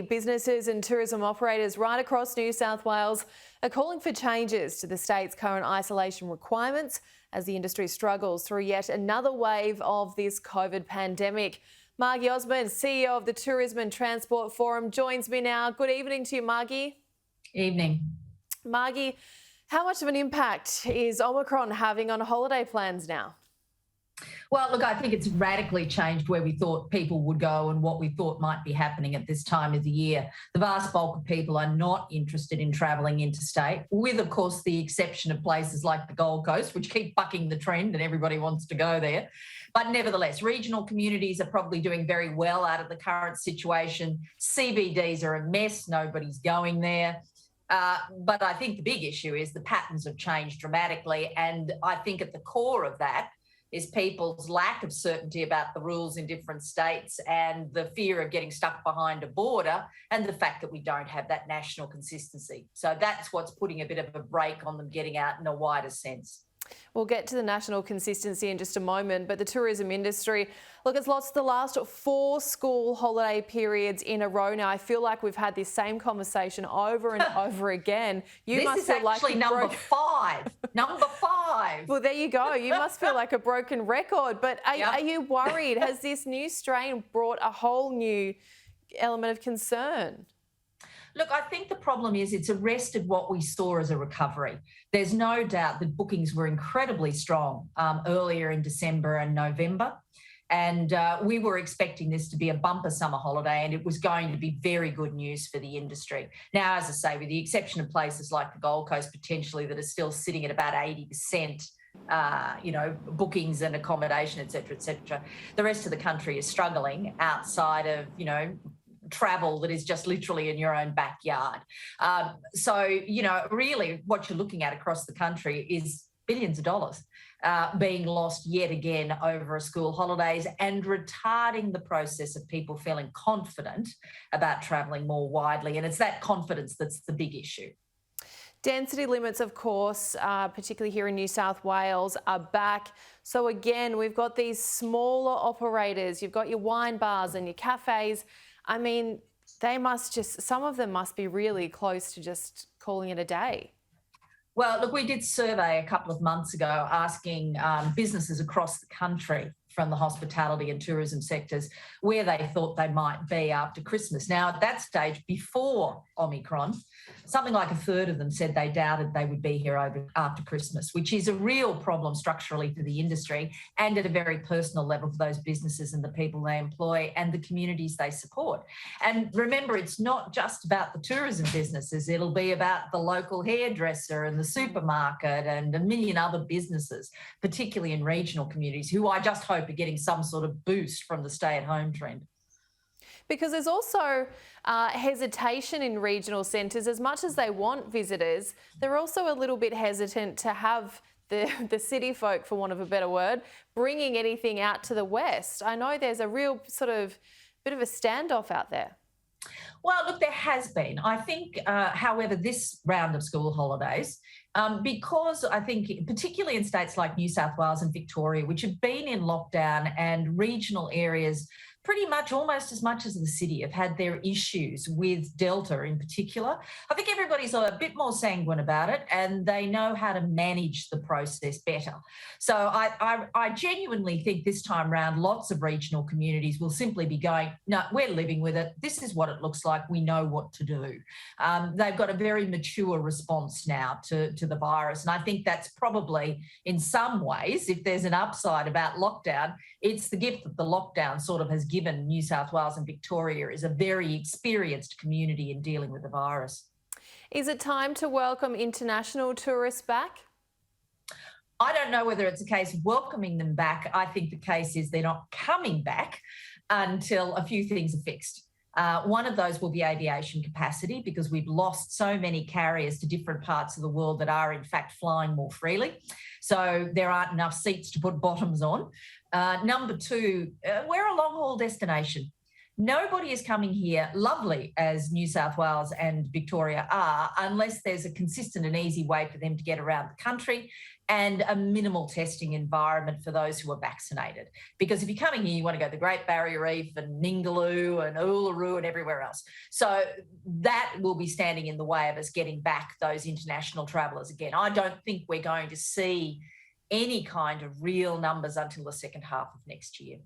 Businesses and tourism operators right across New South Wales are calling for changes to the state's current isolation requirements as the industry struggles through yet another wave of this COVID pandemic. Margy Osmond, CEO of the Tourism and Transport Forum, joins me now. Good evening to you, Margy. Evening. Margy, how much of an impact is Omicron having on holiday plans now? Well, look, I think it's radically changed where we thought people would go and what we thought might be happening at this time of the year. The vast bulk of people are not interested in travelling interstate, with, of course, the exception of places like the Gold Coast, which keep bucking the trend and everybody wants to go there. But nevertheless, regional communities are probably doing very well out of the current situation. CBDs are a mess. Nobody's going there. But I think the big issue is the patterns have changed dramatically. And I think at the core of that is people's lack of certainty about the rules in different states and the fear of getting stuck behind a border and the fact that we don't have that national consistency. So that's what's putting a bit of a brake on them getting out in a wider sense. We'll get to the national consistency in just a moment, but the tourism industry, look, it's lost the last 4 school holiday periods in a row now. I feel like we've had this same conversation over and over again. This is actually number 5. Number 5. Well, there you go. You must feel like a broken record. But are you worried? Has this new strain brought a whole new element of concern? Look, I think the problem is it's arrested what we saw as a recovery. There's no doubt that bookings were incredibly strong earlier in December and November. And we were expecting this to be a bumper summer holiday, and it was going to be very good news for the industry. Now, as I say, with the exception of places like the Gold Coast, potentially, that are still sitting at about 80%, bookings and accommodation, et cetera, the rest of the country is struggling outside of, travel that is just literally in your own backyard. Really what you're looking at across the country is billions of dollars being lost yet again over school holidays and retarding the process of people feeling confident about travelling more widely. And it's that confidence that's the big issue. Density limits, of course, particularly here in New South Wales, are back. So again, we've got these smaller operators. You've got your wine bars and your cafes. I mean, some of them must be really close to just calling it a day. Well, look, we did survey a couple of months ago asking businesses across the country from the hospitality and tourism sectors where they thought they might be after Christmas. Now, at that stage, before Omicron, something like a third of them said they doubted they would be here after Christmas, which is a real problem structurally for the industry and at a very personal level for those businesses and the people they employ and the communities they support. And remember, it's not just about the tourism businesses. It'll be about the local hairdresser and the supermarket and a million other businesses, particularly in regional communities, who I just hope are getting some sort of boost from the stay-at-home trend. Because there's also hesitation in regional centres. As much as they want visitors, they're also a little bit hesitant to have the city folk, for want of a better word, bringing anything out to the west. I know there's a real sort of bit of a standoff out there. Well, look, there has been. I think, however, this round of school holidays, because I think particularly in states like New South Wales and Victoria, which have been in lockdown, and regional areas pretty much almost as much as the city have had their issues with Delta in particular. I think everybody's a bit more sanguine about it and they know how to manage the process better. So I genuinely think this time round lots of regional communities will simply be going, no, we're living with it. This is what it looks like. We know what to do. They've got a very mature response now to the virus. And I think that's probably in some ways, if there's an upside about lockdown, it's the gift that the lockdown sort of has given New South Wales and Victoria is a very experienced community in dealing with the virus. Is it time to welcome international tourists back? I don't know whether it's a case of welcoming them back. I think the case is they're not coming back until a few things are fixed. One of those will be aviation capacity, because we've lost so many carriers to different parts of the world that are in fact flying more freely. So there aren't enough seats to put bottoms on. Number 2, we're a long-haul destination. Nobody is coming here, lovely as New South Wales and Victoria are, unless there's a consistent and easy way for them to get around the country and a minimal testing environment for those who are vaccinated. Because if you're coming here, you want to go to the Great Barrier Reef and Ningaloo and Uluru and everywhere else. So that will be standing in the way of us getting back those international travellers again. I don't think we're going to see any kind of real numbers until the second half of next year.